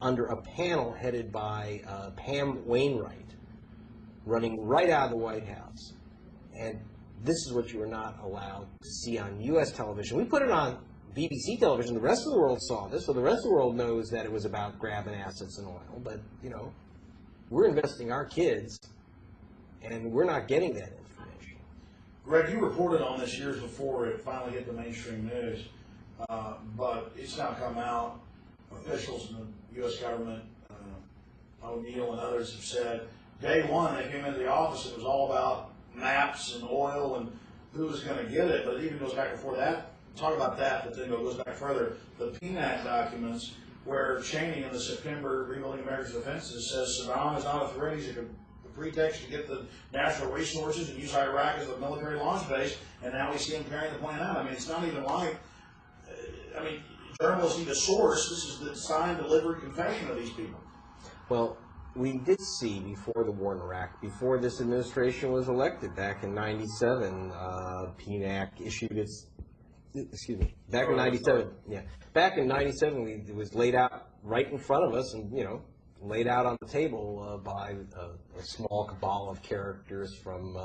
under a panel headed by Pam Wainwright, running right out of the White House. And this is what you were not allowed to see on U.S. television. We put it on BBC television. The rest of the world saw this, so the rest of the world knows that it was about grabbing assets and oil. But, you know, we're investing our kids, and we're not getting that information. Greg, you reported on this years before it finally hit the mainstream news, but it's now come out. Officials in the U.S. government, O'Neill and others have said, day one they came into the office, it was all about maps and oil and who was going to get it, but it even goes back before that. Talk about that, but then it goes back further. The PNAC documents, where Cheney in the September Rebuilding America's Defenses says Saddam is not a threat, he's a pretext to get the natural resources and use Iraq as a military launch base, and now we see him carrying the plan out. I mean, it's not even like, journalists need a source. This is the signed, delivered confession of these people. Well, we did see before the war in Iraq, before this administration was elected back in '97, PNAC issued its, back in '97, back in '97, it was laid out right in front of us, and laid out on the table by a small cabal of characters from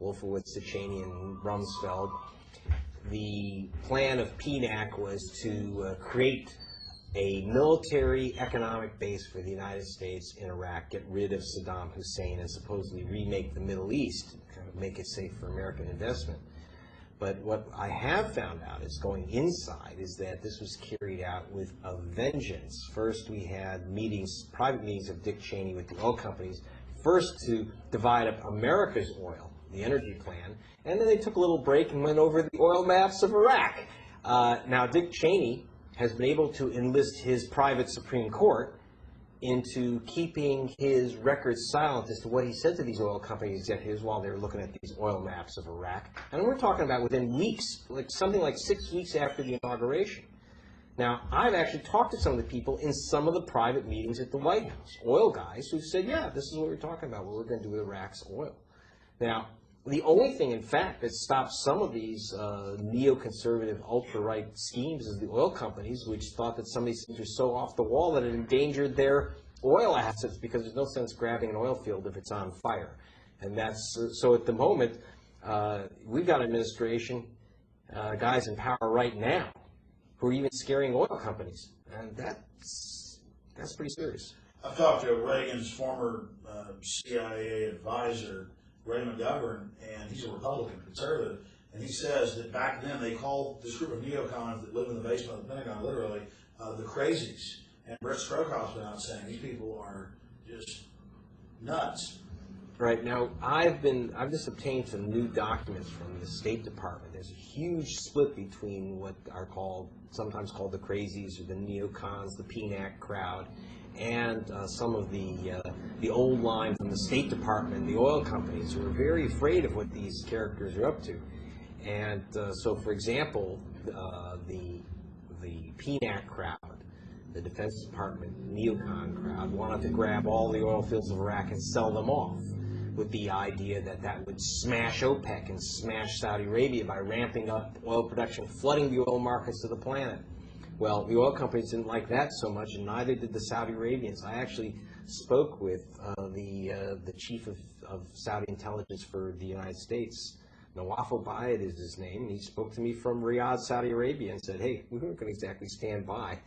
Wolfowitz to Cheney and Rumsfeld. The plan of PNAC was to create a military economic base for the United States in Iraq, get rid of Saddam Hussein, and supposedly remake the Middle East, kind of make it safe for American investment. But what I have found out is going inside is that this was carried out with a vengeance. First, we had meetings, private meetings of Dick Cheney with the oil companies, first to divide up America's oil, the energy plan, and then they took a little break and went over the oil maps of Iraq. Now, Dick Cheney has been able to enlist his private Supreme Court into keeping his records silent as to what he said to these oil company executives while they were looking at these oil maps of Iraq. And we're talking about within weeks, something like 6 weeks after the inauguration. Now, I've actually talked to some of the people in some of the private meetings at the White House, oil guys who said, yeah, this is what we're talking about, what we're going to do with Iraq's oil. Now, the only thing, in fact, that stops some of these neoconservative, ultra-right schemes is the oil companies, which thought that some of these things were so off the wall that it endangered their oil assets, because there's no sense grabbing an oil field if it's on fire. And that's so at the moment, we've got an administration, guys in power right now, who are even scaring oil companies. And that's pretty serious. I've talked to Reagan's former CIA advisor, Ray McGovern, and he's a Republican conservative, and he says that back then they called this group of neocons that live in the basement of the Pentagon, literally, the crazies. And Brett Strokoff's been out saying these people are just nuts. Right. Now, I've just obtained some new documents from the State Department. There's a huge split between what are sometimes called the crazies or the neocons, the PNAC crowd, and some of the old line from the State Department, the oil companies, who are very afraid of what these characters are up to. And so, for example, the PNAC crowd, the Defense Department neocon crowd, wanted to grab all the oil fields of Iraq and sell them off, with the idea that that would smash OPEC and smash Saudi Arabia by ramping up oil production, flooding the oil markets of the planet. Well, the oil companies didn't like that so much, and neither did the Saudi Arabians. I actually spoke with the chief of Saudi intelligence for the United States. Nawaf Obayed is his name, and he spoke to me from Riyadh, Saudi Arabia, and said, hey, we weren't going to exactly stand by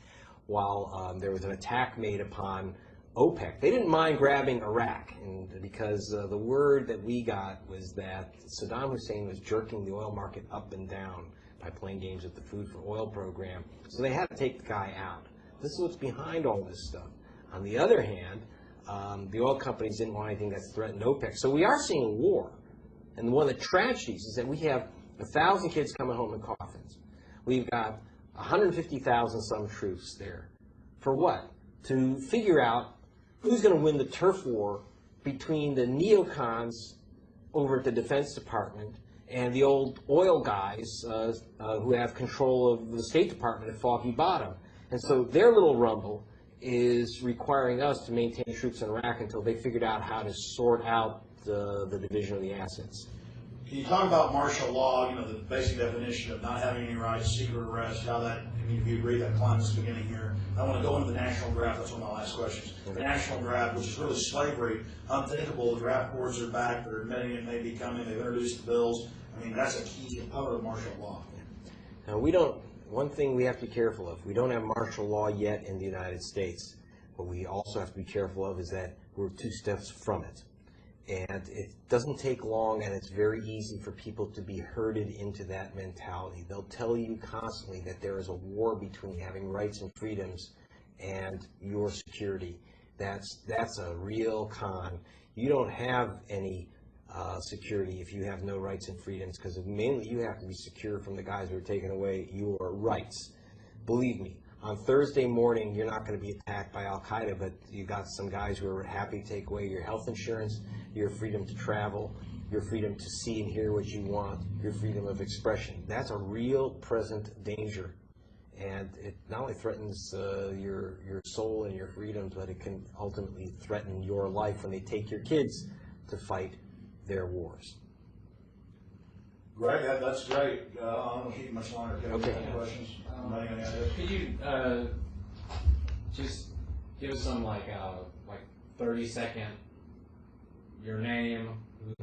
while there was an attack made upon OPEC. They didn't mind grabbing Iraq, and because the word that we got was that Saddam Hussein was jerking the oil market up and down by playing games with the Food for Oil program. So they had to take the guy out. This is what's behind all this stuff. On the other hand, the oil companies didn't want anything that threatened OPEC. So we are seeing a war. And one of the tragedies is that we have 1,000 kids coming home in coffins. We've got 150,000 some troops there. For what? To figure out who's going to win the turf war between the neocons over at the Defense Department and the old oil guys who have control of the State Department at Foggy Bottom. And so their little rumble is requiring us to maintain troops in Iraq until they figured out how to sort out the division of the assets. Can you talk about martial law, the basic definition of not having any rights, secret arrest, how that if you agree that climate's beginning here. I want to go into the national draft. That's one of my last questions. The national draft, which is really slavery, unthinkable. The draft boards are back. They're admitting it may be coming. They've introduced the bills. I mean, that's a key component of martial law. Now, we don't, one thing we have to be careful of, we don't have martial law yet in the United States. What we also have to be careful of is that we're 2 steps from it. And it doesn't take long, and it's very easy for people to be herded into that mentality. They'll tell you constantly that there is a war between having rights and freedoms and your security. That's a real con. You don't have any security if you have no rights and freedoms, because mainly you have to be secure from the guys who are taking away your rights. Believe me, on Thursday morning, you're not going to be attacked by Al-Qaeda, but you got some guys who are happy to take away your health insurance, your freedom to travel, your freedom to see and hear what you want, your freedom of expression. That's a real present danger. And it not only threatens your soul and your freedoms, but it can ultimately threaten your life when they take your kids to fight their wars. Greg, that's great. I don't want to keep you much longer. Okay. Any questions? Could you just give us some like 30-second, your name,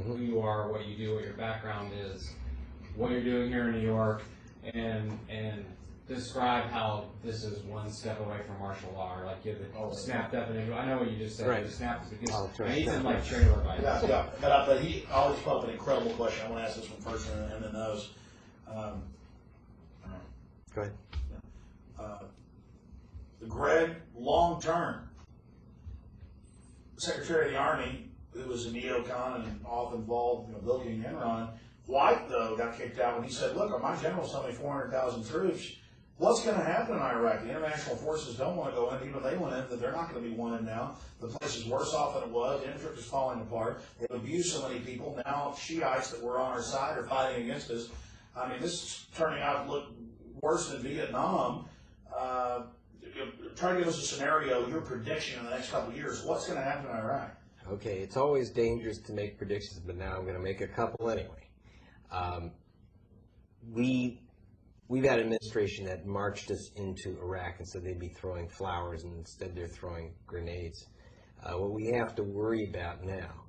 who you are, what you do, what your background is, what you're doing here in New York, and describe how this is one step away from martial law, or like give the snap definition. I know what you just said. Right. The snap is I'll try I need snap. some like trailer advice. Yeah. But he always put up an incredible question. I want to ask this one first and then those. Go ahead. Greg, long term, Secretary of the Army, who was a neocon and often involved in building Enron. White, though, got kicked out when he said, look, my generals tell me 400,000 troops. What's going to happen in Iraq? The international forces don't want to go in. Even if they went in, that they're not going to be wanted now. The place is worse off than it was. The infrastructure is falling apart. They've abused so many people. Now Shiites that were on our side are fighting against us. I mean, this is turning out to look worse than Vietnam. Try to give us a scenario, your prediction in the next couple of years. What's going to happen in Iraq? Okay, it's always dangerous to make predictions, but now I'm going to make a couple anyway. We've had an administration that marched us into Iraq and said they'd be throwing flowers, and instead they're throwing grenades. What we have to worry about now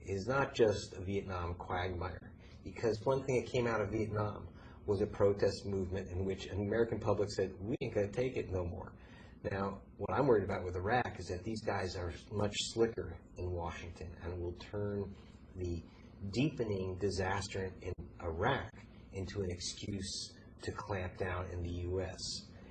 is not just a Vietnam quagmire, because one thing that came out of Vietnam was a protest movement in which an American public said, we ain't going to take it no more. Now, what I'm worried about with Iraq is that these guys are much slicker in Washington and will turn the deepening disaster in Iraq into an excuse to clamp down in the U.S.